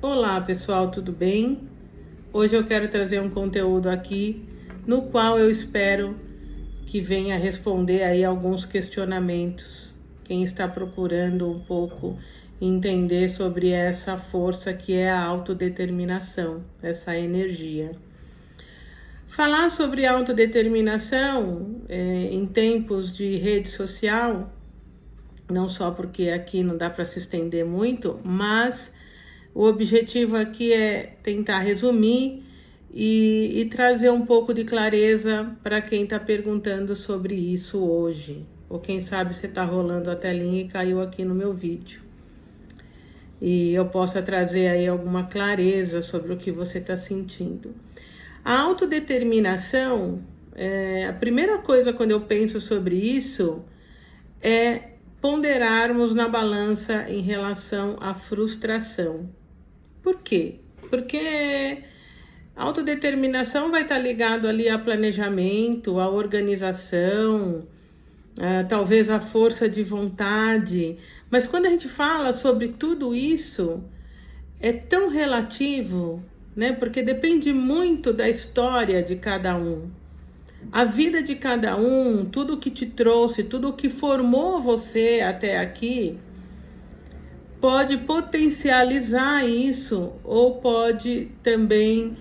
Olá pessoal, tudo bem? Hoje eu quero trazer um conteúdo aqui no qual eu espero que venha responder aí alguns questionamentos. Quem está procurando um pouco entender sobre essa força que é a autodeterminação, essa energia. Falar sobre autodeterminação em tempos de rede social, não só porque aqui não dá para se estender muito, mas o objetivo aqui é tentar resumir e trazer um pouco de clareza para quem está perguntando sobre isso hoje. Ou quem sabe você está rolando a telinha e caiu aqui no meu vídeo. E eu possa trazer aí alguma clareza sobre o que você está sentindo. A autodeterminação, a primeira coisa quando eu penso sobre isso é ponderarmos na balança em relação à frustração. Por quê? Porque a autodeterminação vai estar ligado ali a planejamento, a organização, talvez a força de vontade. Mas quando a gente fala sobre tudo isso, é tão relativo, né? Porque depende muito da história de cada um. A vida de cada um, tudo que te trouxe, tudo que formou você até aqui, pode potencializar isso ou pode também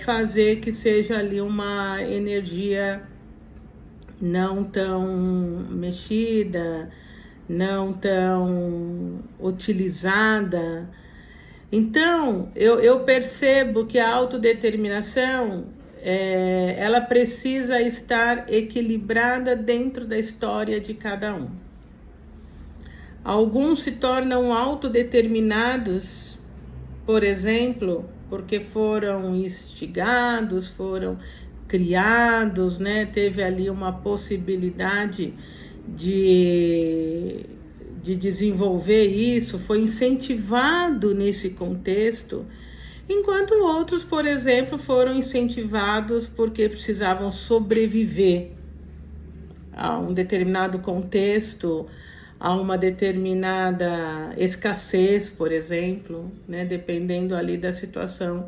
fazer que seja ali uma energia não tão mexida, não tão utilizada. Então, eu percebo que a autodeterminação ela precisa estar equilibrada dentro da história de cada um. Alguns se tornam autodeterminados, por exemplo, porque foram instigados, foram criados, né? Teve ali uma possibilidade de desenvolver isso, foi incentivado nesse contexto, enquanto outros, por exemplo, foram incentivados porque precisavam sobreviver a um determinado contexto, a uma determinada escassez, por exemplo, né? Dependendo ali da situação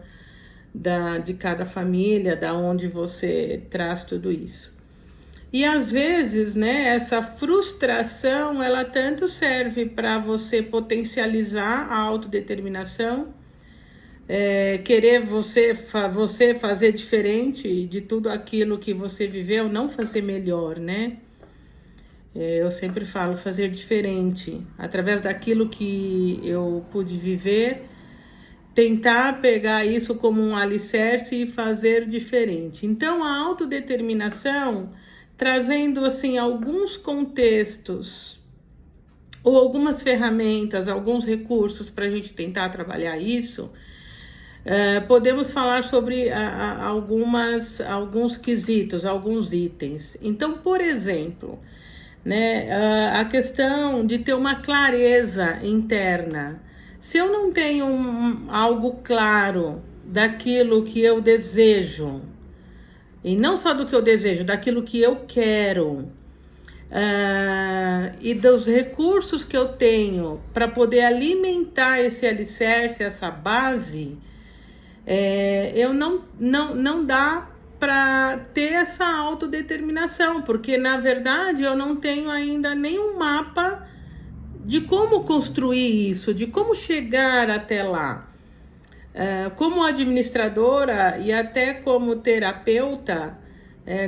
de cada família, da onde você traz tudo isso. E às vezes, né, essa frustração, ela tanto serve para você potencializar a autodeterminação, querer você fazer diferente de tudo aquilo que você viveu, não fazer melhor, né? Eu sempre falo fazer diferente, através daquilo que eu pude viver, tentar pegar isso como um alicerce e fazer diferente. Então, a autodeterminação, trazendo assim alguns contextos ou algumas ferramentas, alguns recursos para a gente tentar trabalhar isso, podemos falar sobre alguns quesitos, alguns itens. Então, por exemplo, né, a questão de ter uma clareza interna. Se eu não tenho algo claro daquilo que eu desejo, e não só do que eu desejo, daquilo que eu quero, e dos recursos que eu tenho para poder alimentar esse alicerce, essa base, eu não dá para ter essa autodeterminação, porque na verdade eu não tenho ainda nenhum mapa de como construir isso, de como chegar até lá. Como administradora e até como terapeuta,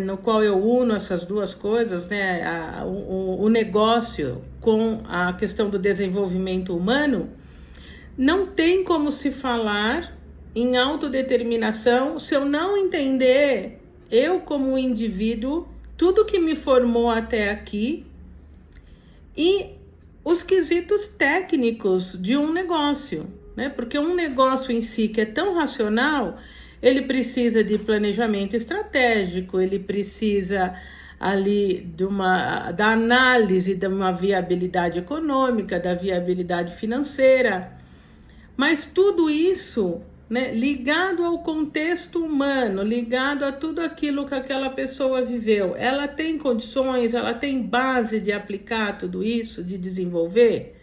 no qual eu uno essas duas coisas, né, o negócio com a questão do desenvolvimento humano, não tem como se falar em autodeterminação se eu não entender, eu como indivíduo, tudo que me formou até aqui e os quesitos técnicos de um negócio, né? Porque um negócio em si que é tão racional, ele precisa de planejamento estratégico, ele precisa ali da análise de uma viabilidade econômica, da viabilidade financeira, mas tudo isso, né, ligado ao contexto humano, ligado a tudo aquilo que aquela pessoa viveu, ela tem condições, ela tem base de aplicar tudo isso, de desenvolver?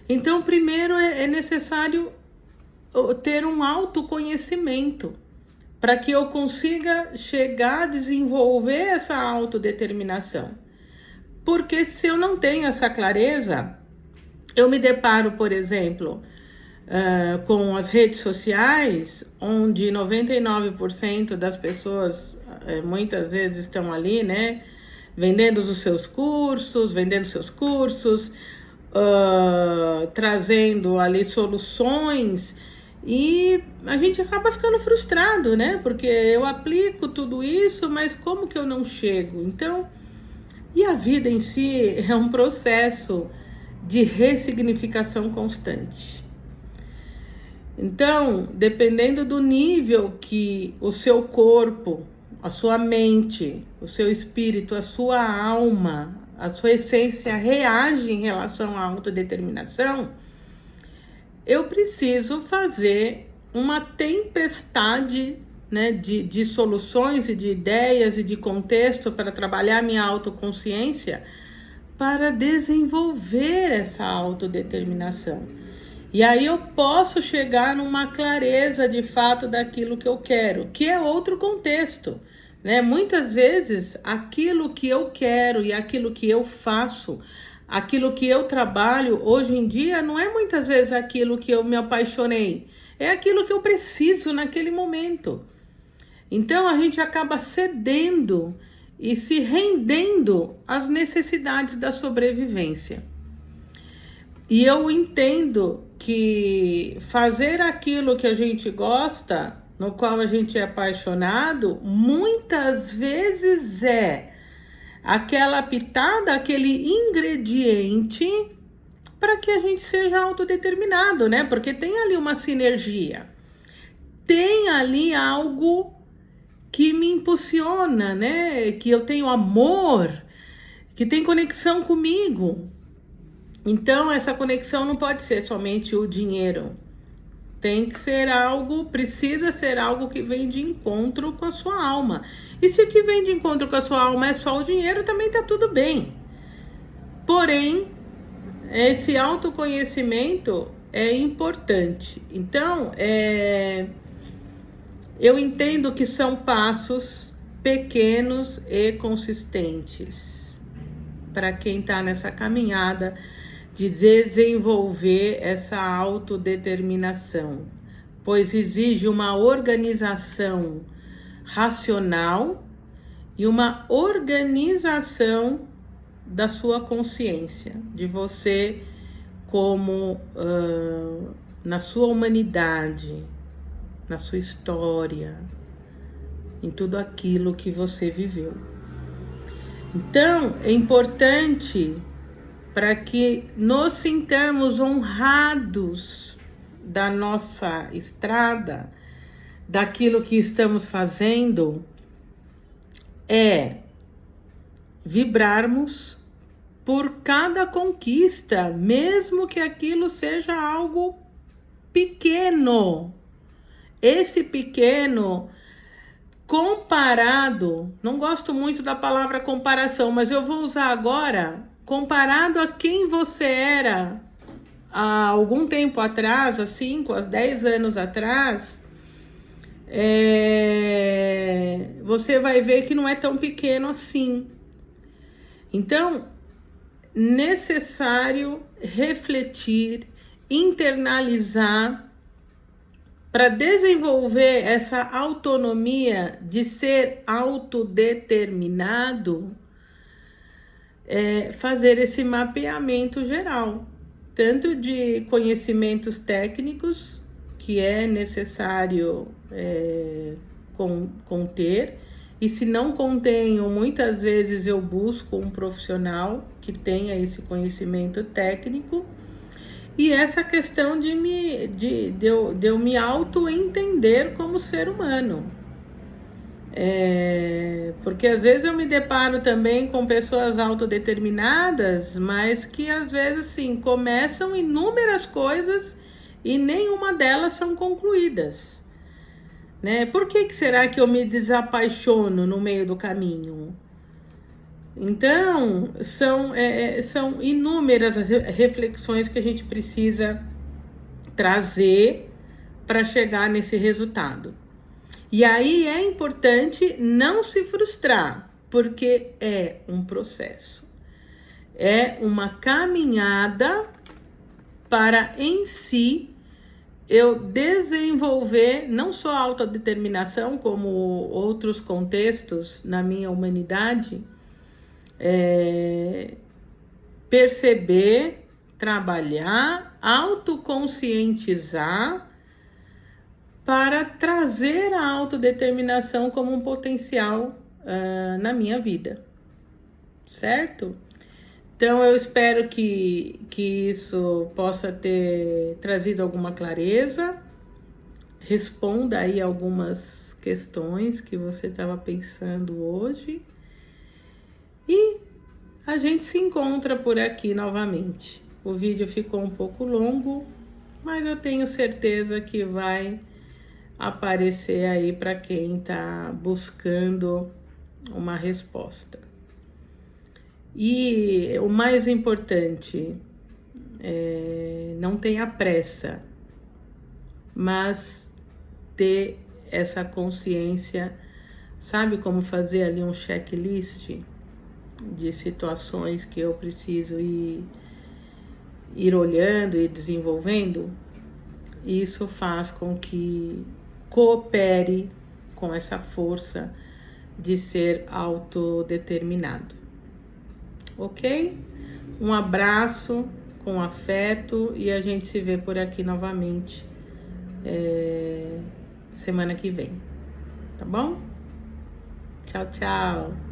Então, primeiro é necessário ter um autoconhecimento para que eu consiga chegar a desenvolver essa autodeterminação. Porque se eu não tenho essa clareza, eu me deparo, por exemplo, com as redes sociais, onde 99% das pessoas muitas vezes estão ali, né, vendendo seus cursos, trazendo ali soluções, e a gente acaba ficando frustrado, né, porque eu aplico tudo isso, mas como que eu não chego? Então, e a vida em si é um processo de ressignificação constante. Então, dependendo do nível que o seu corpo, a sua mente, o seu espírito, a sua alma, a sua essência reage em relação à autodeterminação, eu preciso fazer uma tempestade, né, de soluções e de ideias e de contexto para trabalhar minha autoconsciência, para desenvolver essa autodeterminação. E aí eu posso chegar numa clareza de fato daquilo que eu quero, que é outro contexto, né? Muitas vezes aquilo que eu quero e aquilo que eu faço, aquilo que eu trabalho hoje em dia, não é muitas vezes aquilo que eu me apaixonei, é aquilo que eu preciso naquele momento. Então a gente acaba cedendo e se rendendo às necessidades da sobrevivência. E eu entendo que fazer aquilo que a gente gosta, no qual a gente é apaixonado, muitas vezes é aquela pitada, aquele ingrediente para que a gente seja autodeterminado, né? Porque tem ali uma sinergia, tem ali algo que me impulsiona, né? Que eu tenho amor, que tem conexão comigo. Então, essa conexão não pode ser somente o dinheiro. Tem que ser algo, precisa ser algo que vem de encontro com a sua alma. E se o que vem de encontro com a sua alma é só o dinheiro, também tá tudo bem. Porém, esse autoconhecimento é importante. Então, eu entendo que são passos pequenos e consistentes para quem está nessa caminhada de desenvolver essa autodeterminação, pois exige uma organização racional e uma organização da sua consciência, de você como na sua humanidade, na sua história, em tudo aquilo que você viveu. Então, é importante para que nos sintamos honrados da nossa estrada, daquilo que estamos fazendo, é vibrarmos por cada conquista, mesmo que aquilo seja algo pequeno. Esse pequeno, comparado, não gosto muito da palavra comparação, mas eu vou usar agora, comparado a quem você era há algum tempo atrás, há 5, há 10 anos atrás, você vai ver que não é tão pequeno assim. Então, necessário refletir, internalizar, para desenvolver essa autonomia de ser autodeterminado, fazer esse mapeamento geral, tanto de conhecimentos técnicos, que é necessário conter, e se não contenho, muitas vezes eu busco um profissional que tenha esse conhecimento técnico, e essa questão de eu me auto-entender como ser humano. Porque às vezes eu me deparo também com pessoas autodeterminadas, mas que às vezes assim, começam inúmeras coisas e nenhuma delas são concluídas, né? Por que será que eu me desapaixono no meio do caminho? Então, são inúmeras as reflexões que a gente precisa trazer para chegar nesse resultado. E aí é importante não se frustrar, porque é um processo. É uma caminhada para, em si, eu desenvolver não só a autodeterminação, como outros contextos na minha humanidade, perceber, trabalhar, autoconscientizar, para trazer a autodeterminação como um potencial na minha vida, certo? Então eu espero que isso possa ter trazido alguma clareza, responda aí algumas questões que você estava pensando hoje, e a gente se encontra por aqui novamente. O vídeo ficou um pouco longo, mas eu tenho certeza que vai aparecer aí para quem está buscando uma resposta. E o mais importante, não tenha pressa, mas ter essa consciência, sabe como fazer ali um checklist de situações que eu preciso ir olhando e desenvolvendo? Isso faz com que coopere com essa força de ser autodeterminado. Ok? Um abraço com afeto e a gente se vê por aqui novamente semana que vem. Tá bom? Tchau, tchau!